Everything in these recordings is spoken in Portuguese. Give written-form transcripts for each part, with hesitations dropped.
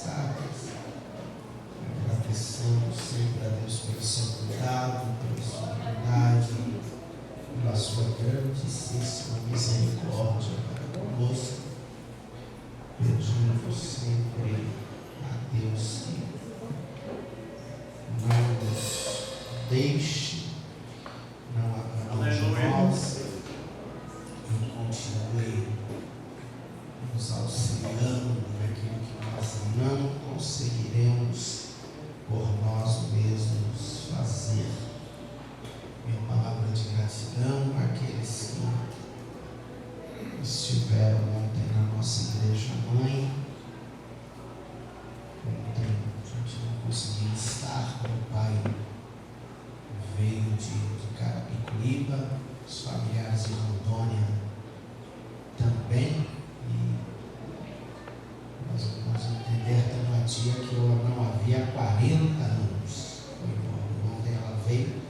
tardes. Agradecemos sempre a Deus pelo seu cuidado, pela sua bondade, pela sua grandíssima misericórdia para conosco. Pedimos sempre a Deus que não nos deixe, não abandone nós, e continue nos auxiliando naquilo que nós não conseguiremos por nós mesmos fazer. Minha palavra de gratidão àqueles que estiveram ontem na nossa igreja mãe. Ontem a gente não conseguiu estar, meu pai veio de Carapicuíba, os familiares de Rondônia também, e nós vamos entender que uma tia que eu não havia 40 anos foi embora. Ontem ela veio,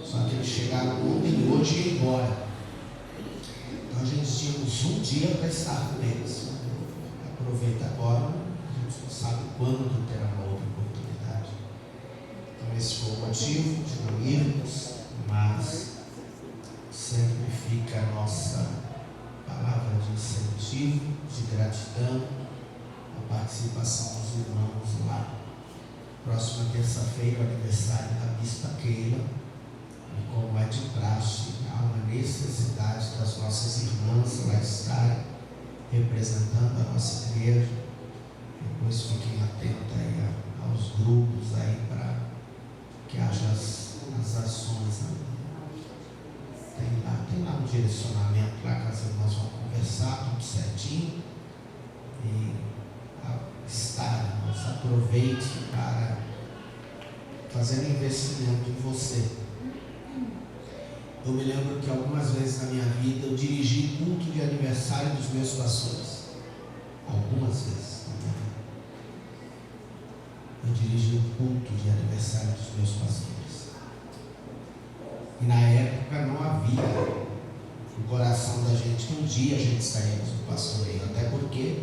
só que eles chegaram ontem e hoje ia embora. Então a gente tínhamos um dia para estar com eles. Aproveita agora, a gente não sabe quando terá uma outra oportunidade. Então esse foi o motivo de não irmos, mas sempre fica a nossa palavra de incentivo, de gratidão, a participação dos irmãos lá. Próxima terça-feira, o aniversário da Bispa Keila, e como é de praxe, há uma necessidade das nossas irmãs lá estarem representando a nossa igreja. Depois fiquem atentos aí aos grupos aí para que haja as ações. Tem lá um direcionamento lá que as irmãs vão conversar tudo certinho. E irmãos, aproveite para fazer um investimento em você. Eu me lembro que algumas vezes na minha vida eu dirigi culto de aniversário dos meus pastores. Algumas vezes na minha vida eu dirigi o culto de aniversário dos meus pastores. E na época não havia no coração da gente que um dia a gente saísse do pastoreio, até porque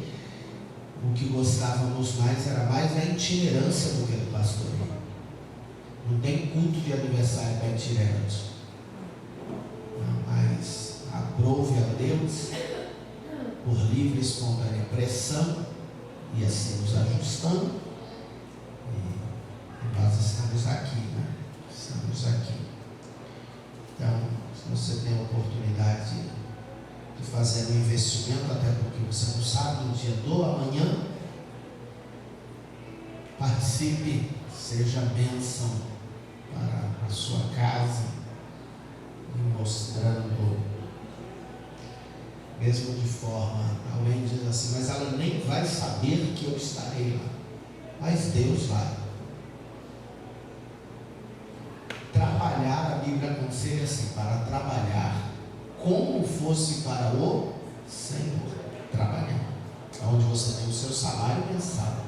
o que gostávamos mais era mais a itinerância do que do pastoreio. Não tem culto de aniversário para itinerante. Mas aprove a Deus por livre e espontânea pressão, e assim nos ajustando, e nós estamos aqui, né? Estamos aqui. Então, se você tem a oportunidade de fazer um investimento, até porque você não sabe no dia do amanhã, participe, seja bênção para a sua casa, mostrando, mesmo de forma, alguém diz assim, mas ela nem vai saber que eu estarei lá. Mas Deus vai. Trabalhar, a Bíblia aconselha assim, para trabalhar como fosse para o Senhor. Trabalhar, onde você tem o seu salário mensal.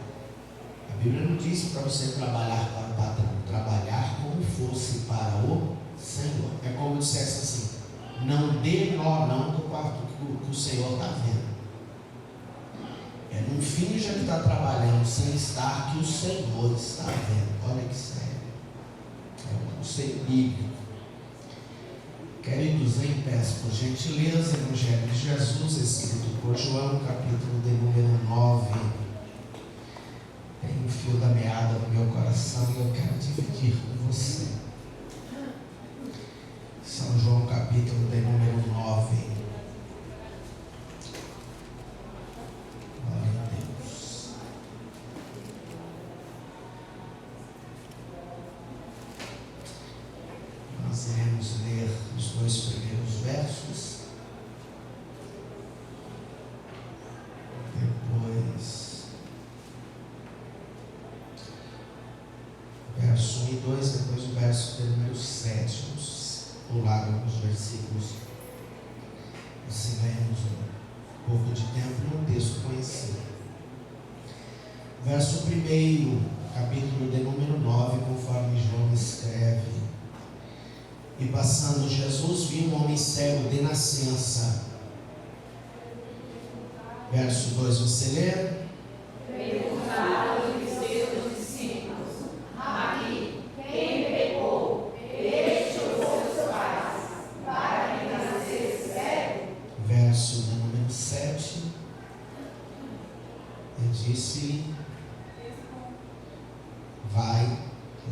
A Bíblia não diz para você trabalhar para o patrão, trabalhar como fosse para o Senhor. É como eu dissesse assim, não dê nó não que o Senhor está vendo. Não finja que está trabalhando sem estar, que o Senhor está vendo. Olha que sério. É um conselho bíblico. Queridos, em pé, por gentileza, Evangelho de Jesus, escrito por João, capítulo de número 9. Tem um fio da meada no meu coração e eu quero dividir com você. São João, capítulo de número 9. Glória a Deus. Nós iremos ler os 2 primeiros versos. Depois, verso 1 e 2, depois o verso de número 7. Pular alguns versículos, assim ganhamos um pouco de tempo num texto conhecido. Verso 1, capítulo de número 9, conforme João escreve: E passando Jesus viu um homem cego de nascença. Verso 2, você lê? Ele disse: vai,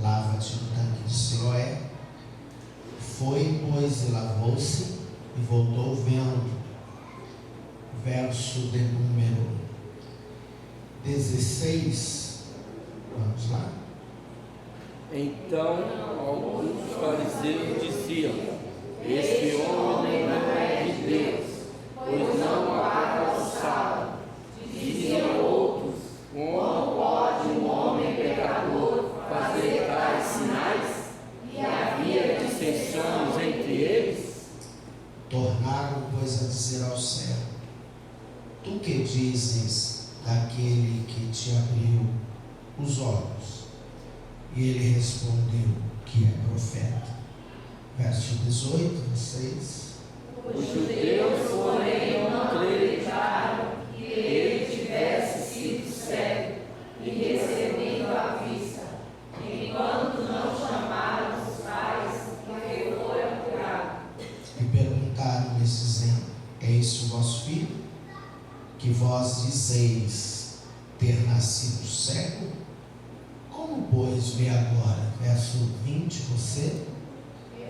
lava-te no tanque de Siloé. Foi, pois, e lavou-se e voltou vendo. Verso de número 16. Vamos lá. Então alguns fariseus diziam: este homem não é de Deus, pois não apaga o sábado. Diziam outros: como pode um homem pecador fazer tais sinais? E havia dissensões entre eles. Tornaram, pois, a dizer ao céu: tu que dizes daquele que te abriu os olhos? E ele respondeu que é profeta. Verso 18, 6. Os judeus, porém, não acreditaram que ele tivesse sido cego e recebendo a vista, enquanto não chamaram os pais que fora curado. E perguntaram-lhes, dizendo: é este o vosso filho, que vós dizeis ter nascido cego? Como, pois, vê agora? Verso 20, você?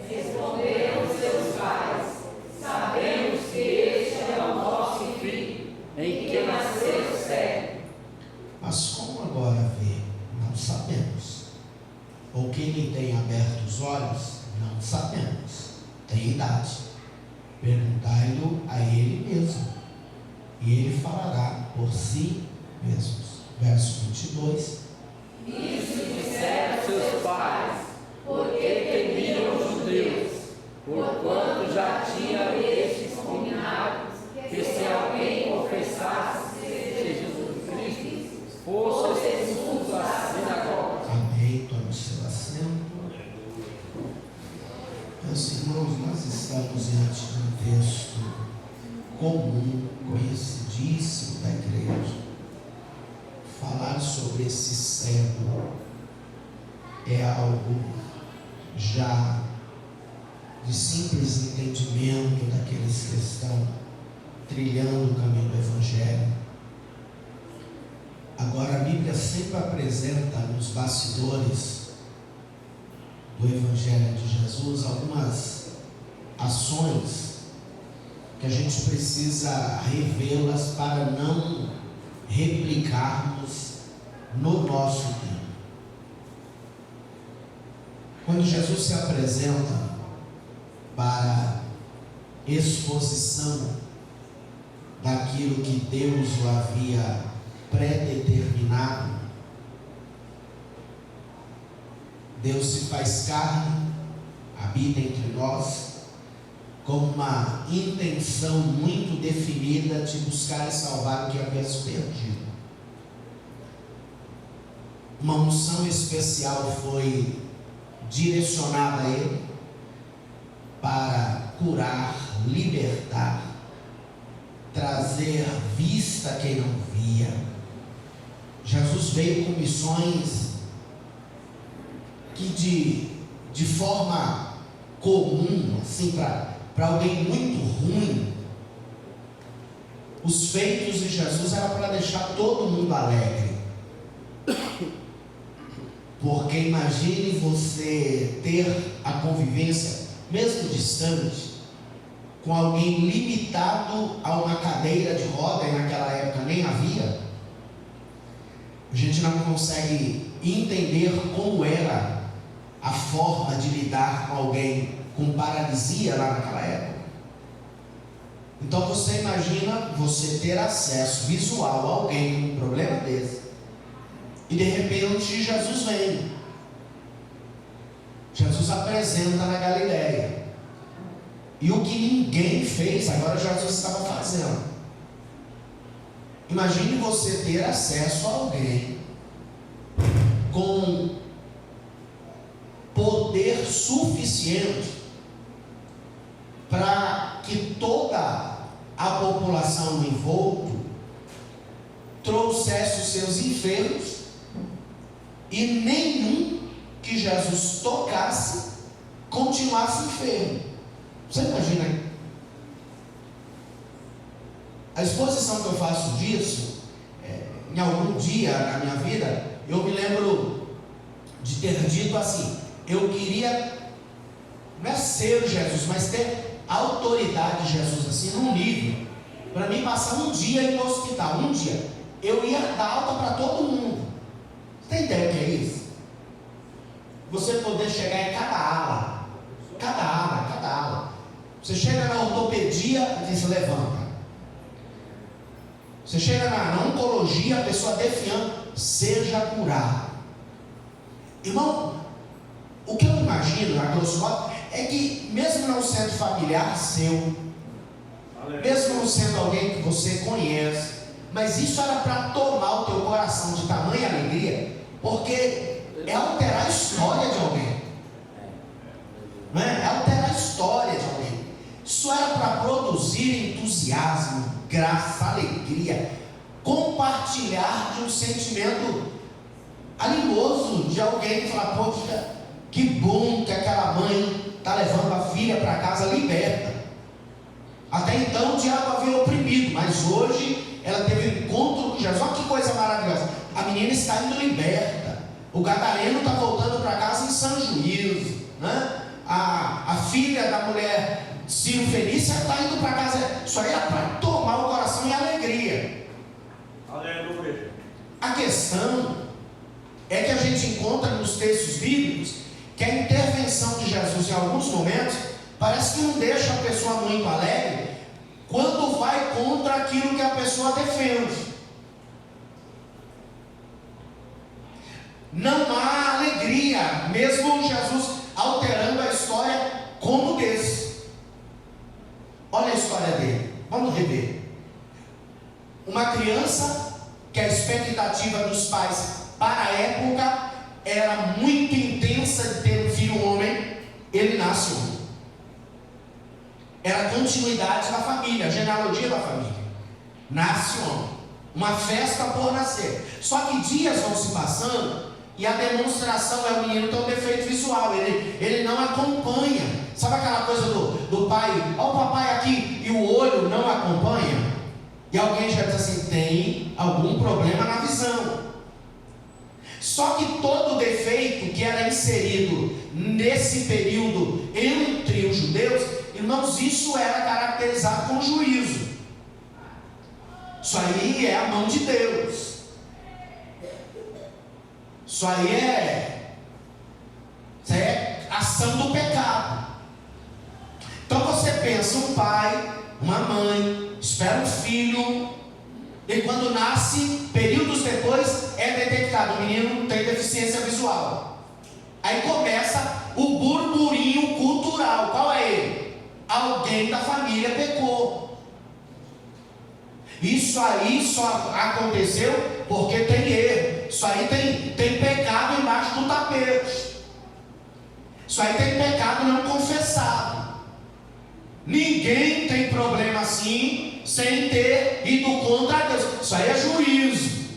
Responderam seus pais: sabemos que este é o nosso filho, em que nasceu cego. Mas como agora vê? Não sabemos. Ou quem lhe tem aberto os olhos? Não sabemos. Tem idade. Perguntai-lhe a ele mesmo, e ele falará por si mesmo. Verso 22. Isso disseram seus pais, porque temiam os judeus, porquanto já tinha estes combinado que se alguém confessasse ser Jesus Cristo, fosse expulso da sinagoga. Amém. Tome seu assento. Meus irmãos, nós estamos diante de um texto comum, conhecidíssimo da igreja. Falar sobre esse cego é algo já de simples entendimento daqueles que estão trilhando o caminho do Evangelho. Agora, a Bíblia sempre apresenta nos bastidores do Evangelho de Jesus algumas ações que a gente precisa revê-las para não replicarmos no nosso tempo. Quando Jesus se apresenta para exposição daquilo que Deus o havia predeterminado, Deus se faz carne, habita entre nós, com uma intenção muito definida de buscar e salvar o que havia se perdido. Uma unção especial foi direcionada a ele para curar, libertar, trazer vista a quem não via. Jesus veio com missões que de forma comum, assim, para alguém muito ruim, os feitos de Jesus eram para deixar todo mundo alegre. Porque imagine você ter a convivência, mesmo distante, com alguém limitado a uma cadeira de roda, e naquela época nem havia. A gente não consegue entender como era a forma de lidar com alguém com paralisia lá naquela época. Então você imagina você ter acesso visual a alguém com um problema desse, e de repente Jesus vem. Jesus apresenta na Galileia, e o que ninguém fez, agora Jesus estava fazendo. Imagine você ter acesso a alguém com poder suficiente para que toda a população no envolto trouxesse os seus enfermos, e nenhum que Jesus tocasse continuasse enfermo. Você imagina aí? A exposição que eu faço disso, em algum dia na minha vida, eu me lembro de ter dito assim: eu queria, não é ser Jesus, mas ter a autoridade de Jesus, assim, num nível, para mim passar um dia no hospital, um dia, eu ia dar alta para todo mundo. Você tem ideia o que é isso? Você poder chegar em cada ala. Você chega na ortopedia, e se levanta. Você chega na oncologia, a pessoa defiando, seja curado. Irmão, o que eu imagino, a grosso modo, é que mesmo não sendo familiar seu, mesmo não sendo alguém que você conhece, mas isso era para tomar o teu coração de tamanha alegria, porque é alterar a história de alguém, não é? É alterar a história de alguém. Isso era para produzir entusiasmo, graça, alegria, compartilhar de um sentimento animoso de alguém que fala: poxa, que bom que aquela mãe está levando a filha para casa liberta. Até então o diabo havia oprimido, mas hoje ela teve um encontro com Jesus. Olha que coisa maravilhosa, a menina está indo liberta, o gadareno está voltando para casa em sã juízo, né? A filha da mulher Ciro Felícia está indo para casa. Isso aí era para tomar o coração em alegria. Aleluia. A questão é que a gente encontra nos textos bíblicos que a intervenção de Jesus em alguns momentos parece que não deixa a pessoa muito alegre quando vai contra aquilo que a pessoa defende. Não há alegria, mesmo Jesus alterando a história como desse. Olha a história dele, vamos rever. Uma criança que a expectativa dos pais para a época era muito intensa de ter um filho homem, ele nasce homem. Era a continuidade da família, a genealogia da família. Nasce homem, uma festa por nascer. Só que dias vão se passando e a demonstração é: o menino tem um defeito visual, ele não acompanha. Sabe aquela coisa do pai, ó o papai aqui, e o olho não acompanha? E alguém já diz assim: tem algum problema na visão. Só que todo defeito que era inserido nesse período entre os judeus, irmãos, isso era caracterizado como juízo. Isso aí é a mão de Deus. Isso aí é ação do pecado. Então você pensa, um pai, uma mãe, espera um filho, e quando nasce, períodos depois, é detectado: o menino tem deficiência visual. Aí começa o burburinho cultural. Qual é ele? Alguém da família pecou. Isso aí só aconteceu porque tem erro. Isso aí tem pecado embaixo do tapete. Isso aí tem pecado não confessado. Ninguém tem problema assim sem ter ido contra Deus. Isso aí é juízo.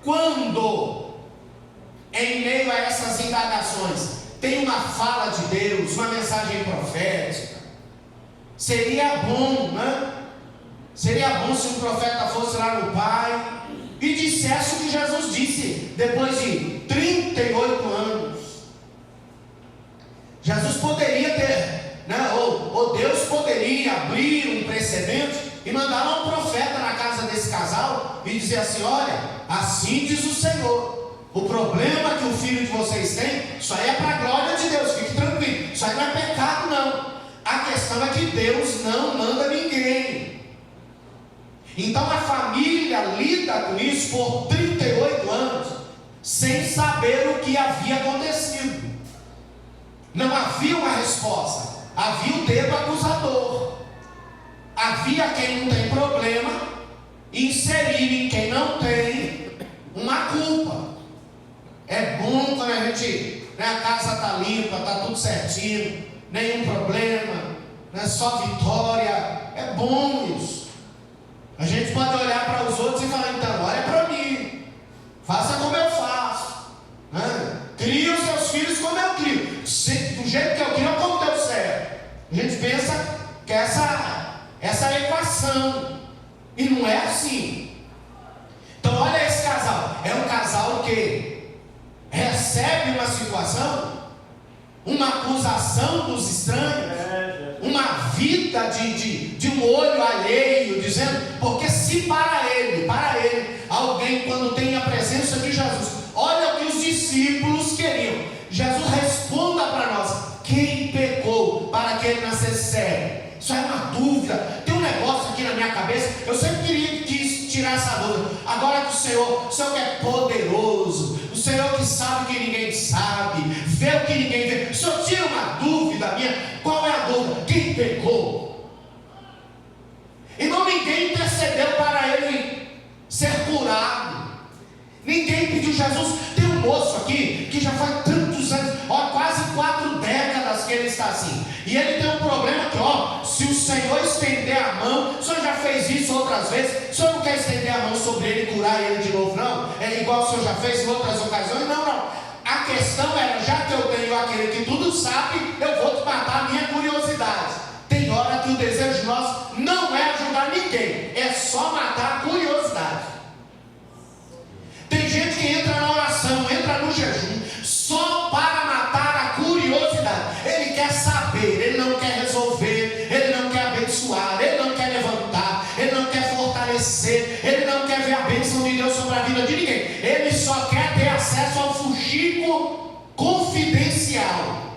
Quando, em meio a essas indagações, tem uma fala de Deus, uma mensagem profética, seria bom, né? Seria bom se um profeta fosse lá no Pai e dissesse o que Jesus disse depois de 38 anos. Jesus poderia ter, né? Ou Deus poderia abrir um precedente e mandar um profeta na casa desse casal e dizer assim: olha, assim diz o Senhor, o problema que o filho de vocês tem, isso aí é para a glória de Deus, fique tranquilo, isso aí não é pecado não. A questão é que Deus não manda ninguém. Então a família lida com isso por 38 anos sem saber o que havia acontecido. Não havia uma resposta, havia o dedo acusador. Havia quem não tem problema inserir em quem não tem uma culpa. É bom quando a gente, né, a casa está limpa, está tudo certinho, nenhum problema, né, só vitória. É bom isso. A gente pode olhar para os outros e falar: então, olha para mim, faça como eu faço, né? Crie os seus filhos como eu crio. Do jeito que eu crio é como deu certo. A gente pensa que essa equação. E não é assim. Então olha esse casal. É um casal que recebe uma situação, uma acusação dos estranhos, uma vida de um olho alheio, dizendo, porque se para ele, alguém quando tem a presença de Jesus, olha o que os discípulos queriam. Jesus responda para nós: quem pecou para que ele nascesse cego? Isso é uma dúvida. Tem um negócio aqui na minha cabeça. Eu sempre quis tirar essa dúvida. Agora que o Senhor que é poderoso, o Senhor que sabe o que ninguém sabe, vê o que ninguém vê, o Senhor tira uma dúvida minha. Qual é a dúvida? Quem pecou? Irmão, ninguém intercedeu para ele ser curado. Ninguém pediu. Jesus, tem um moço aqui que já faz tantos anos, quase 4 décadas que ele está assim, e ele tem um problema que, se o Senhor estender a mão, o Senhor já fez isso outras vezes, o Senhor não quer estender a mão sobre ele e curar ele de novo, não? É igual o Senhor já fez em outras ocasiões? Não. A questão era, já que eu tenho aquele que tudo sabe, eu vou te matar a minha curiosidade. Tem hora que o desejo nosso não é ajudar ninguém, é só matar a curiosidade. Tem gente que entra na oração, entra no jejum, só para matar a curiosidade. Ele quer saber, ele não quer resolver, ele não quer abençoar, ele não quer levantar, ele não quer fortalecer, ele não quer ver a bênção de Deus sobre a vida de ninguém. Ele só quer ter acesso ao fuxico confidencial,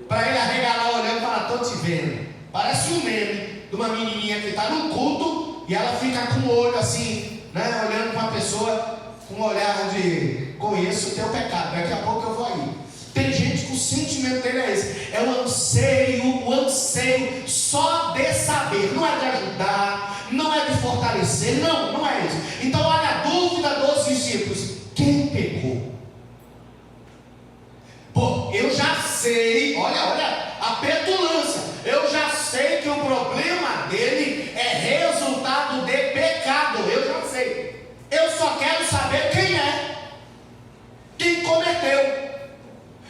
para ele arregalar olhando e falar: estou te vendo. Parece um meme de uma menininha que está no culto e ela fica com o olho assim, né, olhando para a pessoa com um olhar de: conheço o teu pecado, daqui a pouco eu vou aí. Tem gente que o sentimento dele é esse, é o anseio só de saber, não é de ajudar, não é de fortalecer, não é isso. Então olha a dúvida dos discípulos: quem pecou? Pô, eu já sei, olha a petulância, eu já sei que o problema dele é resultado de pecado, eu já sei. Eu só quero saber quem é, quem cometeu.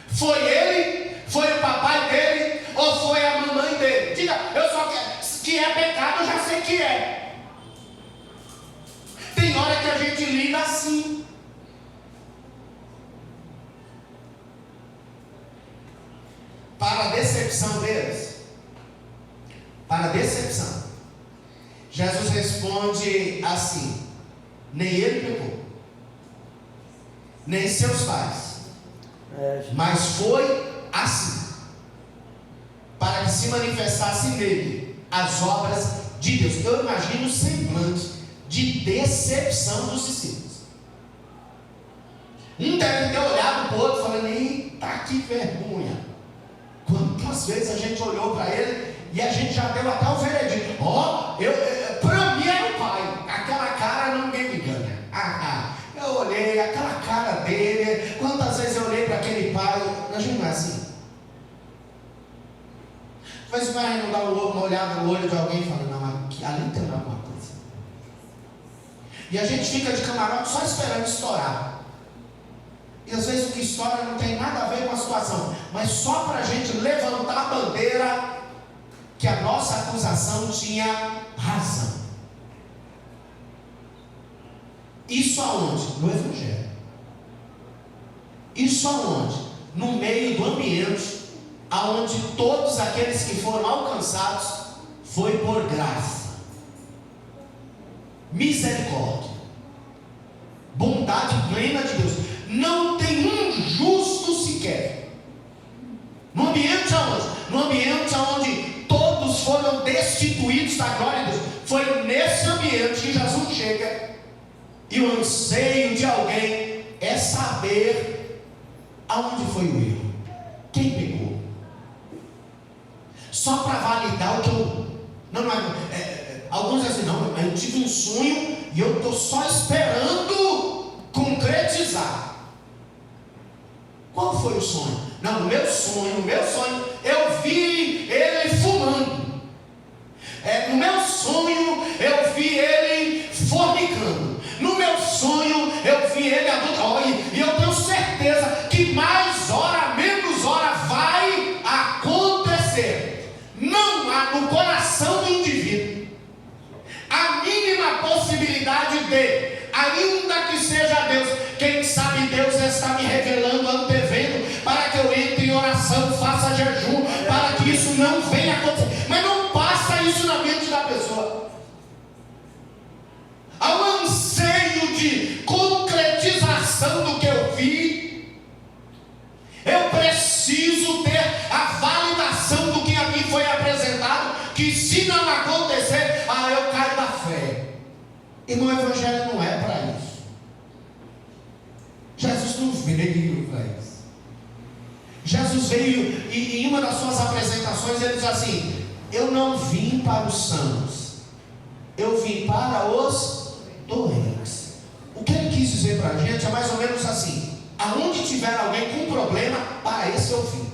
Foi ele? Foi o papai dele? Ou foi a mamãe dele? Diga, eu só quero. Que é pecado, eu já sei que é. Tem hora que a gente lida assim. Para a decepção deles, Jesus responde assim: nem ele pecou, nem seus pais, mas foi assim, para que se manifestassem nele as obras de Deus. Eu imagino o semblante de decepção dos discípulos. Um deve ter olhado para o outro falando: eita, que vergonha. Quantas vezes a gente olhou para ele e a gente já deu até o veredito: para mim era o pai, aquela cara ninguém me ganha. Eu olhei, aquela cara dele, quantas vezes eu olhei para aquele pai. A gente não é assim. Mas o pai não dá uma olhada no olho de alguém e fala: não, aqui, ali tem alguma coisa. E a gente fica de camarote só esperando estourar. E às vezes o que estoura não tem nada a ver com a situação, mas só para a gente levantar a bandeira que a nossa acusação tinha razão. Isso aonde? No Evangelho. Isso aonde? No meio do ambiente aonde todos aqueles que foram alcançados foi por graça, misericórdia, bondade plena de Deus. Não tem um justo sequer. No ambiente aonde? No ambiente onde todos foram destituídos da glória de Deus. Foi nesse ambiente que Jesus chega. E o anseio de alguém é saber aonde foi o erro, quem pegou. Só para validar o que eu... alguns dizem assim: não, eu tive um sonho e eu estou só esperando concretizar. Qual foi o sonho? Não, no meu sonho, eu vi ele fumando. No meu sonho, eu vi ele fornicando. No meu sonho, eu vi ele adulterando. E eu tenho certeza que mais hora, menos hora, vai acontecer. Não há no coração do indivíduo a mínima possibilidade de, ainda que seja Deus, quem sabe Deus está me revelando, antevendo, para que eu entre em oração, faça jejum, para que isso não venha acontecer. Mas não passa isso na mente da pessoa. Há um anseio de concretização do que eu vi. Eu preciso ter a validação do que aqui foi apresentado, que se não acontecer, eu caio da fé. Irmão, o evangelho não é para isso. Jesus não veio para isso. Jesus veio e em uma das suas apresentações ele diz assim: eu não vim para os sãos, eu vim para os doentes. O que ele quis dizer para a gente é mais ou menos assim: aonde tiver alguém com problema, para esse eu vim.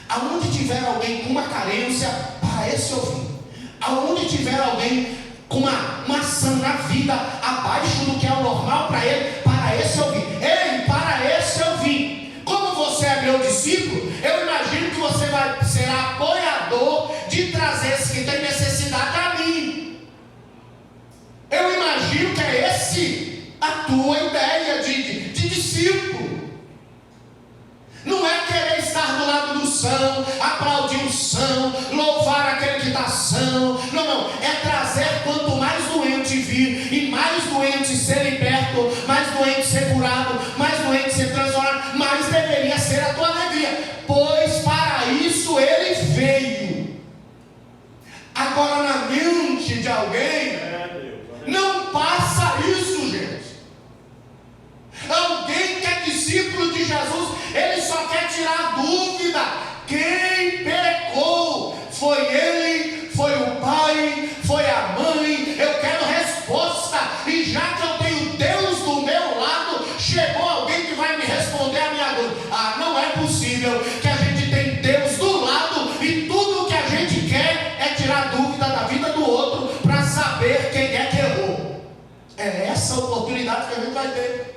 Aonde tiver alguém com uma carência, para esse eu vim. Aonde tiver alguém com uma ação na vida abaixo do que é o normal para ele, para esse eu vim. Ei, para esse eu vim. Como você é meu discípulo, eu imagino que você vai ser apoiador de trazer esse que tem necessidade a mim. Eu imagino que é esse a tua ideia de discípulo. Não é querer estar do lado do são, aplaudir o são, louvar aquele que está são. Não. É trazer quanto mais doente vir, e mais doente ser liberto, mais doente ser curado, mais doente ser transformado, mais deveria ser a tua alegria. Pois para isso ele veio. Agora na mente de alguém, não passa isso, gente. Alguém que é discípulo de Jesus, ele só quer tirar dúvida. Quem pecou? Foi ele? Foi o pai? Foi a mãe? Eu quero resposta. E já que eu tenho Deus do meu lado, chegou alguém que vai me responder a minha dúvida. Não é possível que a gente tem Deus do lado e tudo o que a gente quer é tirar dúvida da vida do outro para saber quem é que errou. É essa a oportunidade que a gente vai ter.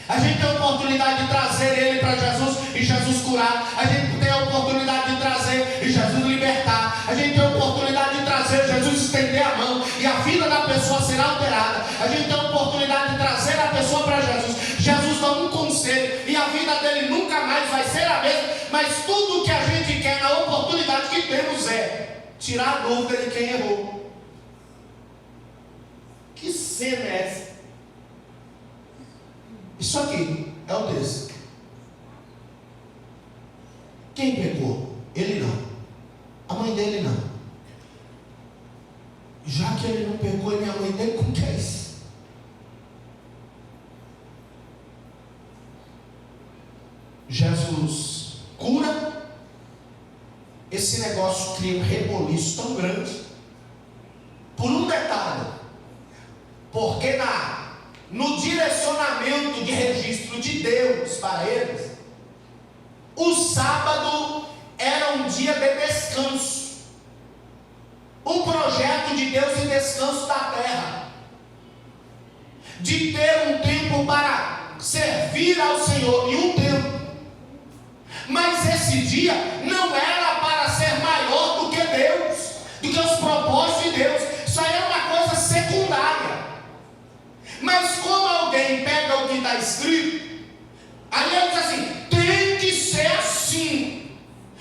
A gente tem a oportunidade de trazer ele para Jesus e Jesus curar. A gente tem a oportunidade de trazer e Jesus libertar. A gente tem a oportunidade de trazer Jesus estender a mão e a vida da pessoa será alterada. A gente tem a oportunidade de trazer a pessoa para Jesus. Jesus dá um conselho e a vida dele nunca mais vai ser a mesma. Mas tudo o que a gente quer na oportunidade que temos é tirar a dúvida de quem errou. Que cena é essa? Isso aqui é o texto. Quem pecou? Ele não. A mãe dele não. Já que ele não pecou, e a mãe dele, como que é isso? Jesus cura. Esse negócio cria um reboliço tão grande. Por um detalhe. Porque no direcionamento de registro de Deus para eles, o sábado era um dia de descanso, um projeto de Deus de descanso da terra, de ter um tempo para servir ao Senhor em um tempo. Mas esse dia não era para ser maior do que Deus, do que os propósitos de Deus. Isso aí é uma coisa secundária. Mas como alguém pega o que está escrito, aí ele diz assim: tem que ser assim.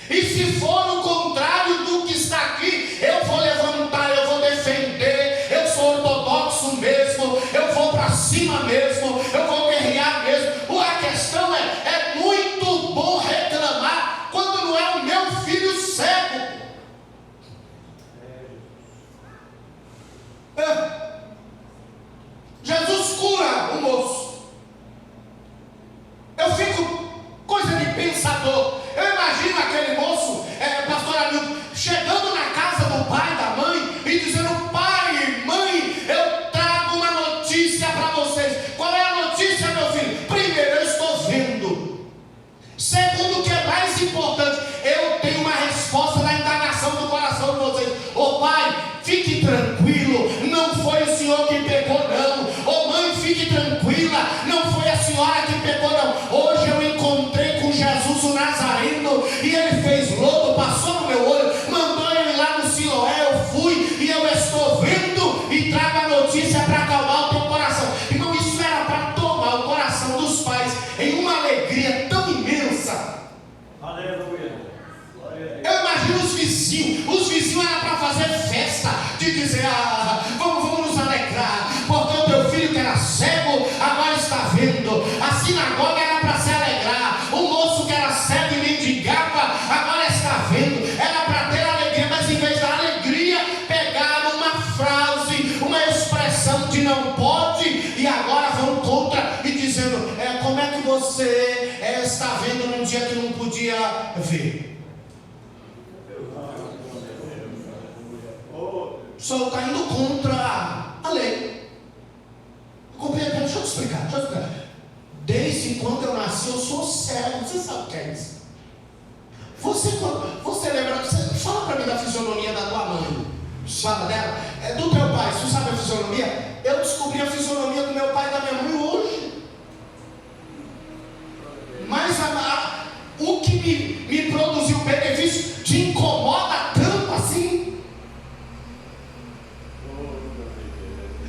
E se for o contrário do que está aqui, eu vou levantar, eu vou defender, eu sou ortodoxo mesmo, eu vou para cima mesmo, eu vou guerrear mesmo. A questão é muito bom reclamar quando não é o meu filho cego. Jesus cura o moço. Eu fico dizer: vamos nos alegrar, porque o teu filho que era cego agora está vendo. A sinagoga era para se alegrar, o moço que era cego e mendigava agora está vendo. Era para ter alegria, mas em vez da alegria pegaram uma frase, uma expressão de não pode, e agora vão contra e dizendo: como é que você está vendo num dia que não podia ver? O senhor está indo contra a lei. Deixa eu te explicar. Desde quando eu nasci, eu sou cego. Você sabe o que é isso? Você lembra? Fala para mim da fisionomia da tua mãe. Fala dela. Do teu pai. Você sabe a fisionomia? Eu descobri a fisionomia do meu pai e da minha mãe hoje. Mas o que me produziu benefício te incomoda tanto assim?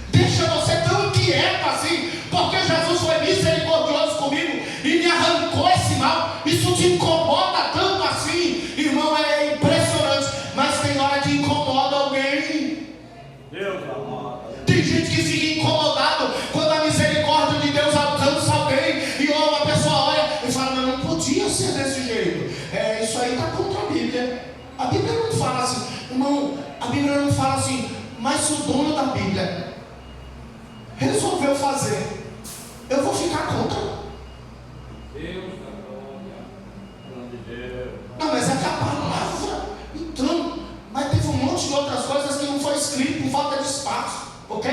Deixa você tão quieto assim, porque Jesus foi misericordioso comigo e me arrancou esse mal. Isso te incomoda tanto assim, irmão, é impressionante. Mas tem hora que incomoda alguém. Tem gente que fica incomodado quando a misericórdia de Deus alcança alguém e uma pessoa olha e fala: mas não podia ser desse jeito. Isso aí está contra a Bíblia. A Bíblia não fala assim, irmão. A Bíblia não fala assim. Mas se o dono da Bíblia resolveu fazer, eu vou ficar contra. Não, mas é que a palavra. Então, mas teve um monte de outras coisas que não foi escrito por falta de espaço, ok?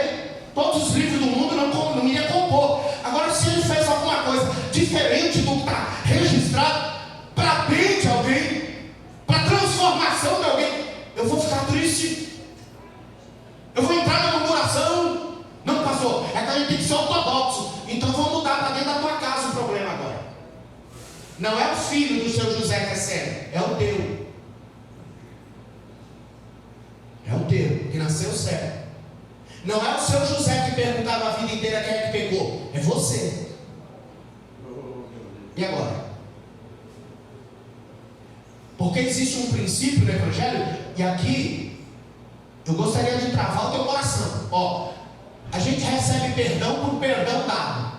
Todos os livros do mundo não ia compor. Agora, se ele fez alguma coisa diferente do que está registrado, para bem de alguém, para transformação de alguém, eu vou ficar triste. Eu vou entrar na murmuração. Não, pastor, é que a gente tem que ser ortodoxo. Então vamos mudar para dentro da tua casa o problema agora. Não é o filho do seu José que é cego, é o teu. É o teu, que nasceu cego. Não é o seu José que perguntava a vida inteira quem é que pegou. É você. E agora? Porque existe um princípio no Evangelho, e aqui eu gostaria de travar o teu coração. A gente recebe perdão por perdão dado.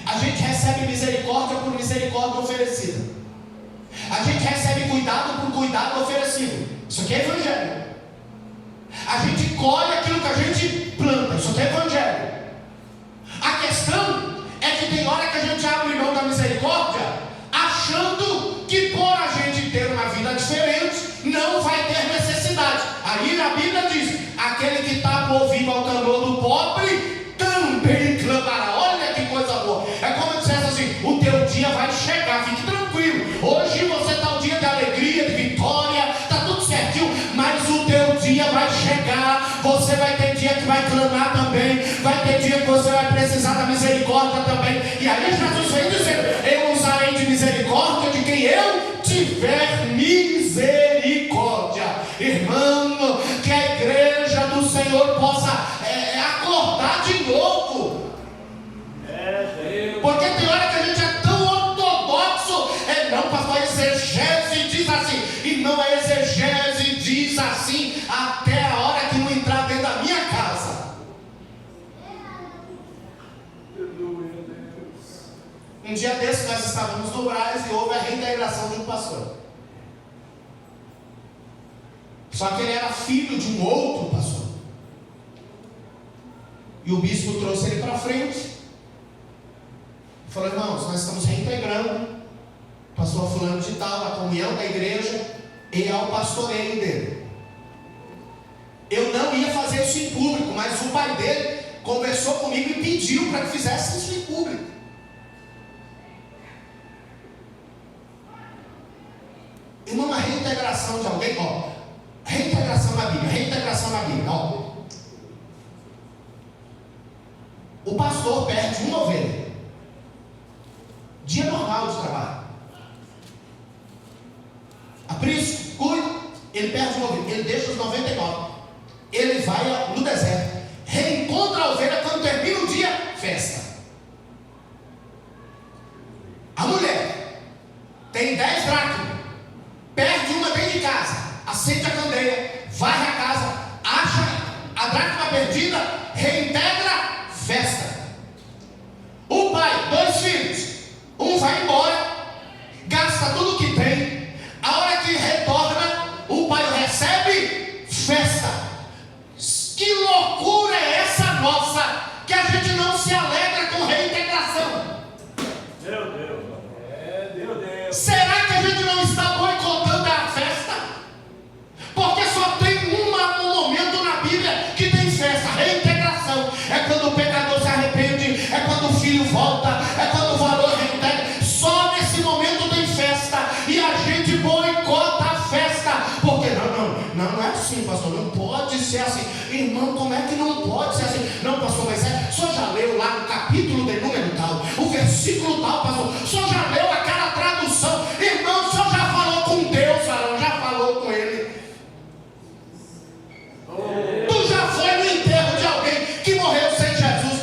A gente recebe misericórdia por misericórdia oferecida. A gente recebe cuidado por cuidado oferecido. Isso aqui é Evangelho. A gente colhe aquilo que a gente planta. Isso aqui é Evangelho. A questão é que tem hora que a gente abre mão da misericórdia, achando que por a gente ter uma vida diferente, não vai ter necessidade. Aí a Bíblia diz: aquele que tapa o ouvido ao clamor do pobre, também clamará. Olha que coisa boa. É como se dissesse assim: o teu dia vai chegar, fique tranquilo. Hoje você está um dia de alegria, de vitória, está tudo certinho, mas o teu dia vai chegar. Você vai ter dia que vai clamar também, vai ter dia que você vai precisar da misericórdia também. E aí Jesus vem dizer: eu usarei de misericórdia de quem eu tiver misericórdia. Irmão, que a igreja do Senhor possa acordar de novo. Porque tem hora que a gente é tão ortodoxo. Não, pastor, a exegese diz assim. E não, a exegese diz assim até a hora que não entrar dentro da minha casa. Um dia desse nós estávamos no Brás e houve a reintegração de um pastor. Só que ele era filho de um outro pastor. E o bispo trouxe ele para frente. Falou: irmãos, nós estamos reintegrando o pastor fulano de tal, a comunhão da igreja e ao pastoreio dele. Eu não ia fazer isso em público, mas o pai dele conversou comigo e pediu para que fizesse isso em público. Irmão, uma reintegração de alguém, reintegração na Bíblia, o pastor perde uma ovelha. Dia normal de trabalho. Aprisco, cuida, ele perde uma ovelha, ele deixa os 99. Ele vai no deserto, reencontra a ovelha. Quando termina o dia, festa. A mulher tem 10 dracmas, perde uma dentro de casa, acende a candeia, varre a casa, dracma perdida reintegra festa. O pai, 2 filhos, um vai embora, gasta tudo que tem, a hora que retorna, o pai o recebe, festa. Que loucura é essa nossa, que a gente não se alegra com reintegração? Meu Deus. Meu Deus. Será que a gente não está boicotando a festa? Porque só tem um momento na Bíblia que tem festa, reintegração. É quando o pecador se arrepende, é quando o filho volta, é quando o valor reintegra. Só nesse momento tem festa. E a gente boicota a festa. Porque não é assim, pastor, não pode ser assim. Irmão, como é que não pode ser assim? Não, pastor, mas o senhor já leu lá no capítulo de número tal, o versículo tal, pastor, o senhor já leu aquela tradução. Irmão, o senhor já falou com Deus, já falou com ele. Tu já foi no enterro de alguém que morreu sem Jesus?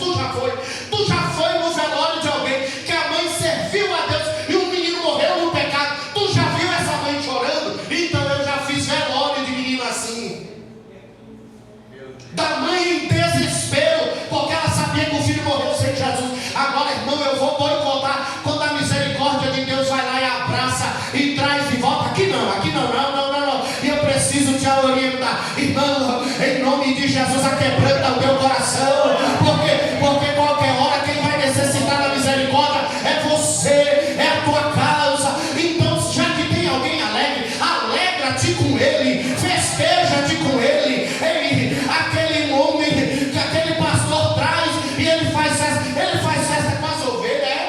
Tu já foi no velório de alguém que a mãe serviu a Deus e o menino morreu no pecado? Tu já viu essa mãe chorando? Então eu já fiz velório de menino assim, da mãe em desespero, porque ela sabia que o filho morreu sem Jesus. Agora, irmão, eu vou boicotar quando a misericórdia de Deus vai lá e abraça e traz de volta. Aqui não. E eu preciso te orientar, irmão, em nome de Jesus, quebranta o teu coração, porque qualquer hora quem vai necessitar da misericórdia é você, é a tua causa. Então, já que tem alguém alegre, alegra-te com ele, festeja-te com ele. Aquele homem que aquele pastor traz e ele faz festa com as ovelhas,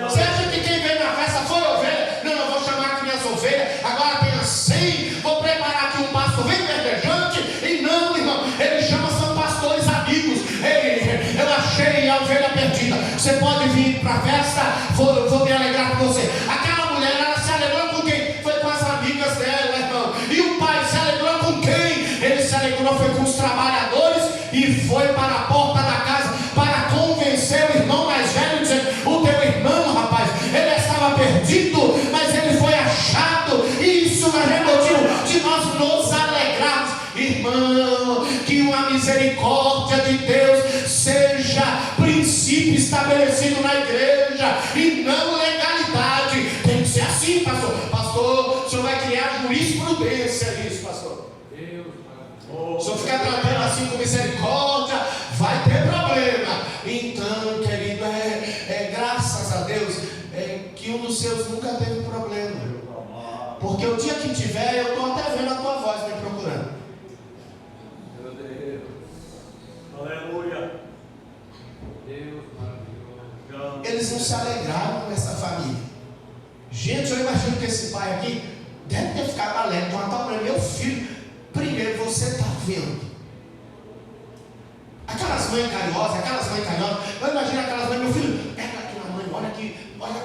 Você acha que quem veio na festa foi ovelha? Não, vou chamar aqui minhas ovelhas, agora tem 100, vou preparar aqui um pasto bem verdejante. E não, irmão, ele chama, são pastores amigos. Ei, eu achei a ovelha perdida, você pode vir para a festa, vou me alegrar com você. Aquela mulher, ela se alegrou com quem? Foi com as amigas dela, irmão. E o pai se alegrou com quem? Ele se alegrou, foi com os trabalhadores e foi para a porta da casa para convencer o irmão mais velho, dizendo: o teu irmão, rapaz, ele estava perdido, mas ele foi achado. E isso é motivo de nós nos alegrarmos, irmão. Que uma misericórdia de Deus seja princípio estabelecido na igreja e não legalidade. Tem que ser assim, pastor. Pastor, o senhor vai criar jurisprudência nisso, pastor. Se eu ficar tratando assim com misericórdia, vai ter problema. Então, querido, graças a Deus que um dos seus nunca teve problema. Porque o dia que tiver, eu estou até vendo a tua voz me procurando. Meu Deus. Aleluia. Deus maravilhoso. Eles não se alegraram com essa família. Gente, eu imagino que esse pai aqui deve ter ficado alegre de uma tal maneira. Meu filho, primeiro você está vendo aquelas mães carinhosas, eu imagino aquelas mães: meu filho, pega aqui na mãe, olha aqui,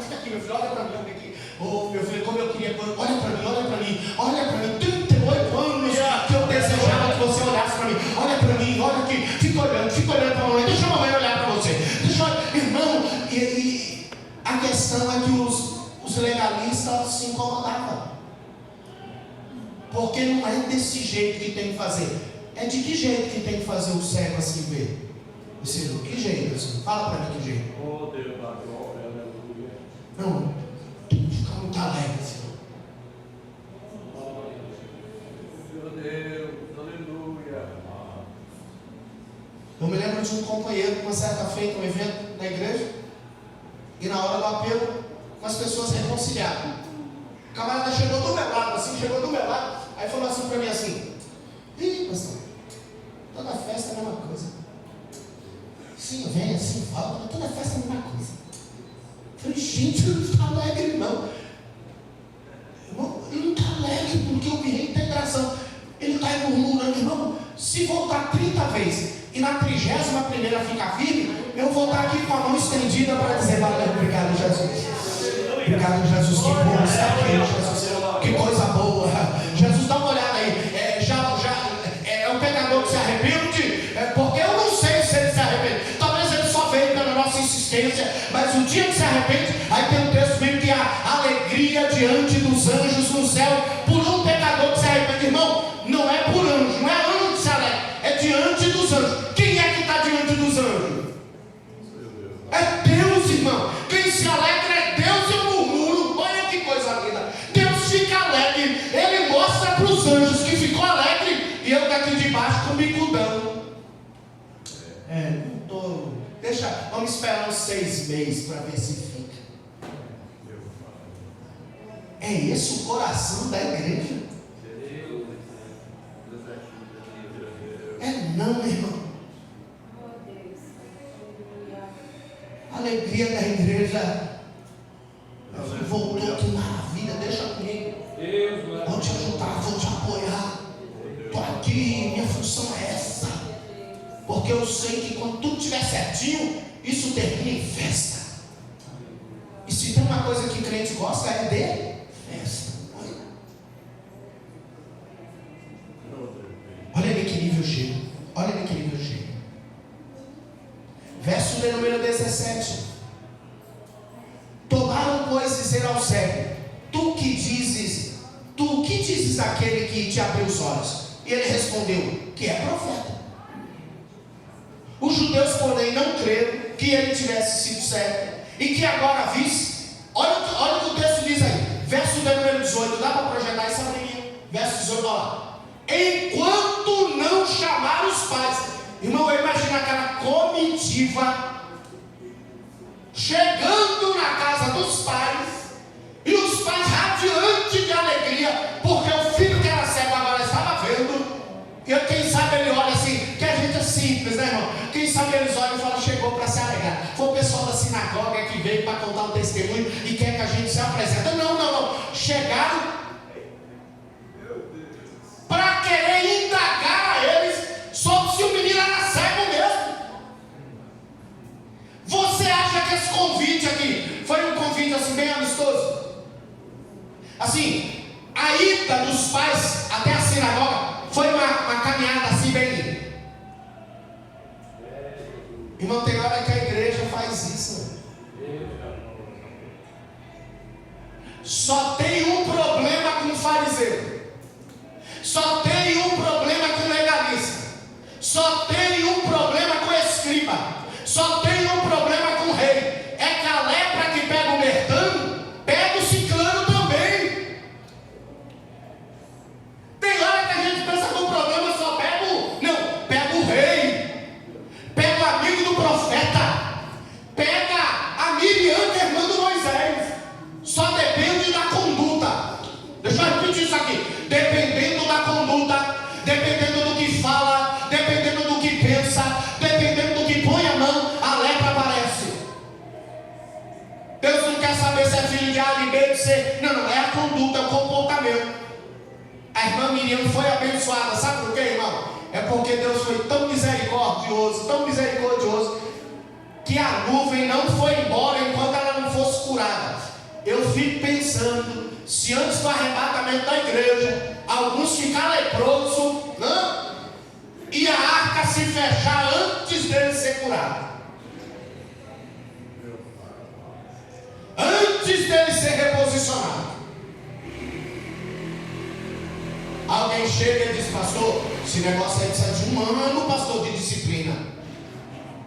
fica aqui, meu filho, olha para mim, olha aqui. Oh, meu filho, como eu queria, olha para mim, 38 anos que eu desejava que você olhasse para mim, olha aqui, fica olhando para a mamãe, deixa a mamãe olhar para você, irmão. E a questão é que os legalistas se incomodavam, porque não é desse jeito que tem que fazer. É de que jeito que tem que fazer o cego assim ver? Que jeito assim? Fala para mim que jeito. Oh Deus da glória, aleluia. Não, tem que ficar muito alegre, Senhor. Meu Deus, aleluia. Eu me lembro de um companheiro, uma certa feita, um evento na igreja, e na hora do apelo, com as pessoas reconciliadas. O camarada chegou do meu lado, aí falou assim para mim assim: ih, pastor, toda festa é a mesma coisa. Sim, vem assim, fala, mas toda festa é a mesma coisa. Eu falei: gente, ele não está alegre não. Ele não está alegre porque eu vi reintegração. Ele está murmurando: irmão, se voltar 30 vezes e na 31ª ficar firme, eu vou estar aqui com a mão estendida para dizer: valeu, obrigado, Jesus. Obrigado, Jesus, que bom estar aqui, Jesus. Que coisa boa. Jesus, dá uma olhada aí. É um pecador que se arrepende, porque eu não sei se ele se arrepende. Talvez ele só veio pela nossa insistência, mas o dia que se arrepende, aí tem um texto bíblico que há alegria diante dos anjos no céu por um pecador que se arrepende. Irmão, não é por anjo, não é anjo que se de baixo com bicudão. Não tô. Vamos esperar uns 6 meses para ver se fica. É esse o coração da igreja? Não, meu irmão. A alegria da igreja voltou, que maravilha, deixa comigo. Vou te ajudar, vou te apoiar. Estou aqui, minha função é essa. Porque eu sei que quando tudo estiver certinho, isso termina em festa. E se tem uma coisa que crente gosta é de festa. Olha em que nível chega. Olha em que nível chega. Verso de número 17. Tomaram, pois, dizer ao cego: tu que dizes àquele que te abriu os olhos? E ele respondeu: que é profeta. Os judeus, porém, não creram que ele tivesse sido cego e que agora visse. Olha o que o texto diz aí. Verso de número 18. Dá para projetar essa linha? Verso 18, olha lá. Enquanto não chamaram os pais. Irmão, eu imagino aquela comitiva chegando na casa dos pais, e os pais radiantes de alegria, porque o filho que era cego agora estava vendo. E quem sabe ele olha assim, que a gente é simples, né, irmão? Quem sabe eles olham e falam: chegou para se alegrar. Foi o pessoal da sinagoga que veio para contar um testemunho e quer que a gente se apresente. Não. Chegaram para querer indagar a eles sobre se o menino era cego mesmo. Você acha que esse convite aqui foi um convite assim bem amistoso? Assim, a ida dos pais até a sinagoga foi uma caminhada assim bem. Irmão, tem hora que a igreja faz isso. Só tem um problema com o fariseu. Só tem um problema com o legalista. Só tem um problema com o escriba. Só tem um problema com o rei. É que a lepra que pega o Bertano, pega o ciclano também. Tem hora que a gente pensa que o problema só pega pega o rei, pega o amigo do profeta, pega a Miriam, que é irmã do Moisés. Só depende da conduta. Deixa eu repetir isso aqui. Dependendo da conduta, dependendo do que fala, dependendo do que pensa, dependendo do que põe a mão, a lepra aparece. Deus não quer saber se é filho de A, de B, de C. Não, é a conduta, é o comportamento. A irmã Miriam foi abençoada, sabe por quê, irmão? É porque Deus foi tão misericordioso, que a nuvem não foi embora enquanto ela não fosse curada. Eu fico pensando, se antes do arrebatamento da igreja, alguns ficar leprosos, e a arca se fechar antes dele ser curado, antes dele ser reposicionado. Alguém chega e diz: pastor, esse negócio aí precisa de 1 ano, pastor, de disciplina.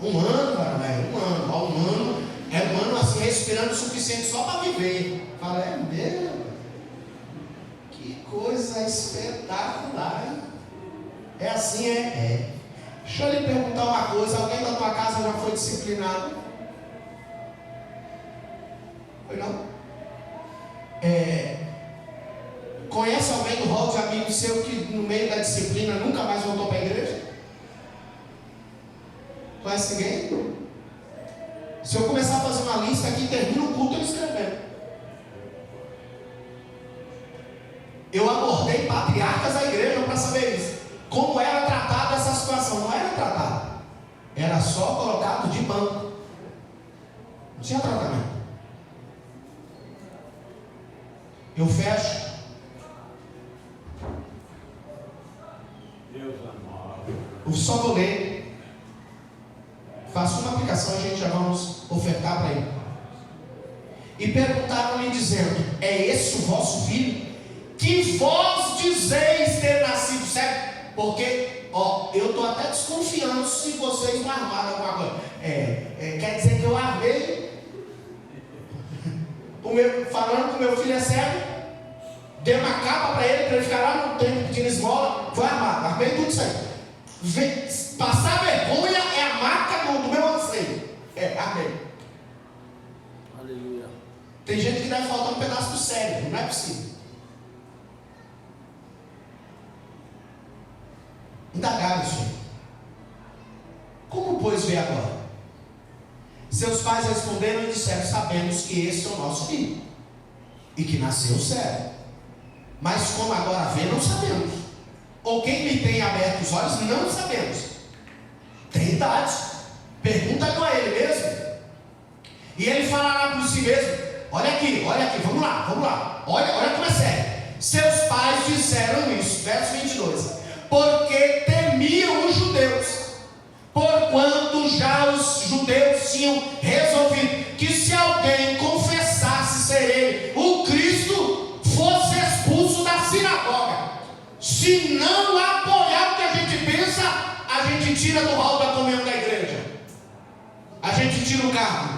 1 ano, cara, velho, 1 ano. Ó, 1 ano é 1 ano assim, respirando o suficiente só para viver. Fala: é mesmo? Que coisa espetacular, hein? É assim, é. Deixa eu lhe perguntar uma coisa: alguém da tua casa já foi disciplinado? Foi não? Conhece alguém do rol de amigo seu que no meio da disciplina nunca mais voltou para a igreja? Conhece ninguém? Se eu começar a fazer uma lista aqui, termina o culto eu escrevendo. Eu abordei patriarcas da igreja para saber isso. Como era tratada essa situação? Não era tratada. Era só colocado de banco. Não tinha tratamento. Eu fecho. Eu só vou ler. Faço uma aplicação e a gente já vamos ofertar para ele. E perguntaram-lhe dizendo: é esse o vosso filho? Que vós dizeis ter nascido cego? Porque, eu estou até desconfiando se vocês não armaram alguma coisa. Quer dizer que eu armei falando que o meu filho é cego, dei uma capa para ele ficar lá no templo pedindo esmola, Foi armado, armei tudo isso aí. Passar vergonha é a marca do meu anseio. Armei. Aleluia. Tem gente que deve faltar um pedaço do cérebro, não é possível. Indagaram isso aí. Como, pois, vê agora? Seus pais responderam e disseram: sabemos que esse é o nosso filho, e que nasceu cego. Mas como agora vê, não sabemos. Ou quem lhe tem aberto os olhos, não sabemos. Tem idade. Pergunta a ele mesmo. E ele falará por si mesmo: olha aqui, vamos lá. Olha como é sério. Seus pais disseram isso, verso 22, porque temiam os judeus, porquanto já os judeus tinham resolvido que se alguém confessasse ser ele o Cristo, fosse expulso da sinagoga. Se não apoiar o que a gente pensa, a gente tira do hall da comunhão da igreja, a gente tira o cargo.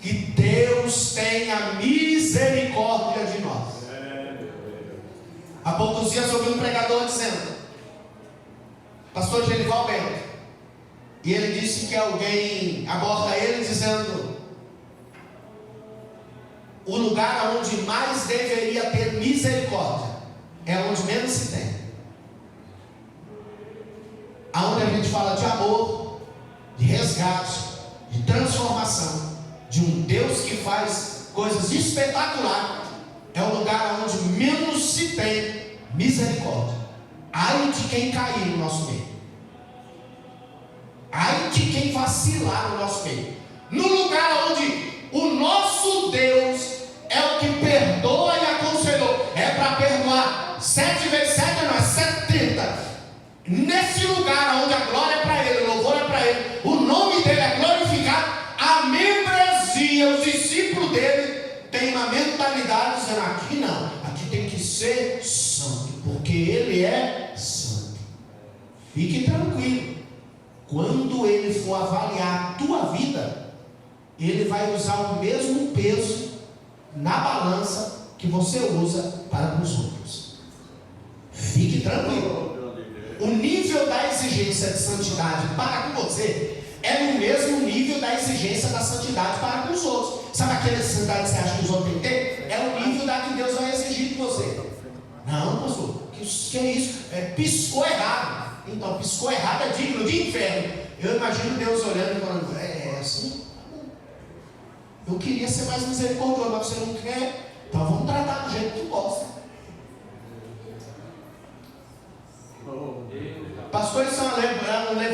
Que Deus tenha misericórdia de nós. Há poucos dias eu ouvi um pregador dizendo, pastor Genival Bento, e ele disse que alguém aborda ele dizendo: o lugar onde mais deveria ter misericórdia é onde menos se tem. Aonde a gente fala de amor, de resgate, de transformação, de um Deus que faz coisas espetaculares, é o lugar onde menos se tem misericórdia. Ai de quem cair no nosso meio, ai de quem vacilar no nosso meio. No lugar onde o nosso Deus é o que perdoa e aconselhou, é para perdoar 7 vezes 7, não é 70. Nesse lugar onde a glória é para Ele, o louvor é para Ele, o nome dele é glorificado, a membresia, os discípulos dele têm uma mentalidade dizendo: aqui não, aqui tem que ser santo, porque Ele é santo. Fique tranquilo, quando Ele for avaliar a tua vida, Ele vai usar o mesmo peso na balança que você usa para os outros. Fique tranquilo. O nível da exigência de santidade para com você é no mesmo nível da exigência da santidade para com os outros. Sabe aquela santidade que você acha que os outros têm que ter? É o nível da que Deus vai exigir de você. Não, pastor, que é isso? Piscou errado. Então, piscou errado é digno de inferno. Eu imagino Deus olhando e falando: é assim? Eu queria ser mais misericordioso, mas você não quer, então vamos tratar do jeito que tu gosta.